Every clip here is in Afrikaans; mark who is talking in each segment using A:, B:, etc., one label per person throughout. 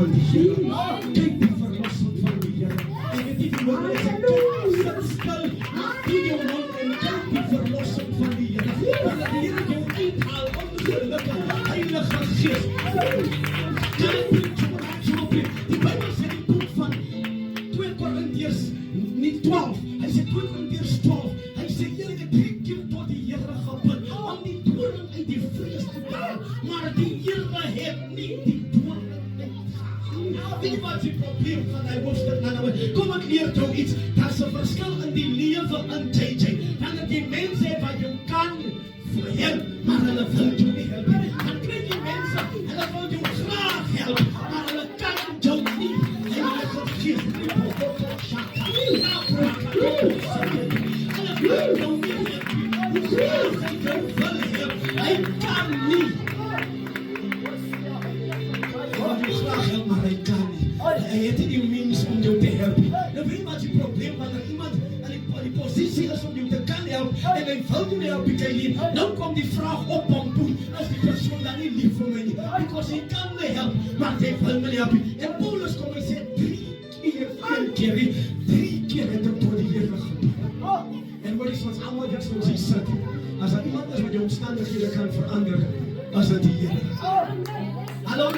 A: van die Here. Kyk die verlossing van die Here. En weet jy die woord is sit stil, doe jou mond en kyk die verlossing van die Here. Want die Here jou uithaal, ongelukkig, Heilige Gees. Die Bybel sê die boek van 2 Korintiërs, nie 12, hy sê 2 Korintiërs 12, hy sê julle het 3 keer tot die Here gebid, om die doring uit die vlees te daal, maar die Here het nie die doring uitgehaal. Weet jy wat die probleem van die hoofstuk nou is? Kom ek leer jou iets, daar is 'n verskil in die lewe in JJ, wanneer die mense het wat jou kan verhelp, maar hulle wil jou nie help nie. Dan kry jy mense, hulle wil jou graag help, maar hulle kan jou nie. Heilige Gees, die Bokoto Shaka, hulle wil jou nie help nie. Hoe graag hy jou wil help, hy kan nie. Hy wil jou graag help, maar hy kan nie. Hy het nie die mens om jou te help nie. Nou weet wat die probleem, wanneer iemand in die posisie is om jou te kan help, en hy wil nie help, nou kom die vraag op hom toe, as die persoon dan nie lief vir my nie, because hy kan my help, maar hy wil my help nie. En Paulus kom en sê, 3 keer het ek tot die Here gebid. En wat is ons allemaal dit soos hy sit, as daar iemand is wat die omstandighede kan verander, as dit die Here. Hallo,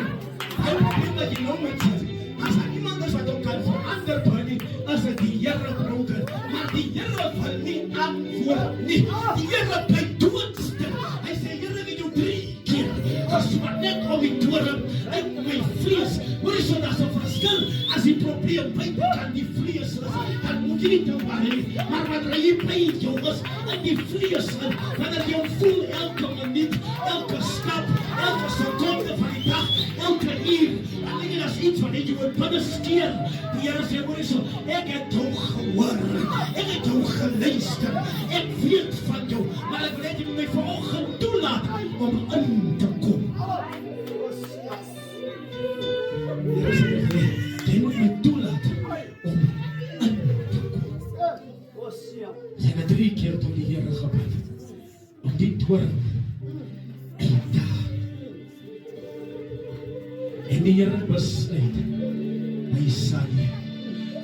A: hy probleem dat jy nou met sit, as daar iemand is wat hom kan verander, as dit die Here broken, maar die Here wil nie antwoord nie. Die Here bly doodstil. Hy sê, Here, het jou 3 keer gesmaak net om die doring uit my vlees. Hoor jy so, dat is 'n verskil. As die probleem buitekant die vlees is, dan moet jy nie te worry. Maar wanneer jy by jou is, in die vlees in, wanneer jy voel elke minuut, elke stap, elke sekonde van die dag, elke uur, dan denk jy, dat is iets wat jy moet binne skeer. Die Here sê, hoor jy so, ek het jou gehoor, ek het jou geluister, ek weet van jou, maar ek wil net jy my vanoggend toelaat om in te kom. Die Here sê, jy moet my toelaat om in te kom. Sy het 3 keer tot die Here gebid, om die doring uit te haal. En die Here besluit, hy sal nie.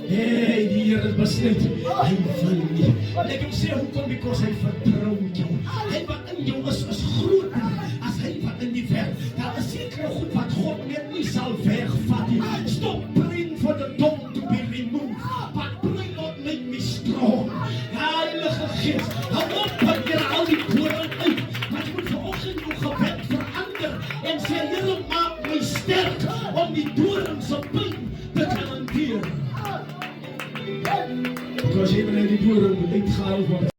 A: Hey, die Here besluit, hy wil nie. En ek wil sê, hoekom? Because hy vertrou jou. Hy wat in jou is groter as hy wat in die wêreld. Daar is sekere goed wat God net nie sal wegvat nie. Stop praying for the dawn to be removed, but pray Lord make me strong. Heilige Gees, hou op van hier al die doring uit, maar jy moet vanoggend jou gebed verander en sê, Here, maak my sterk om die doring se pyn te kan hanteer. Because even in die doring moet uitgehaal word.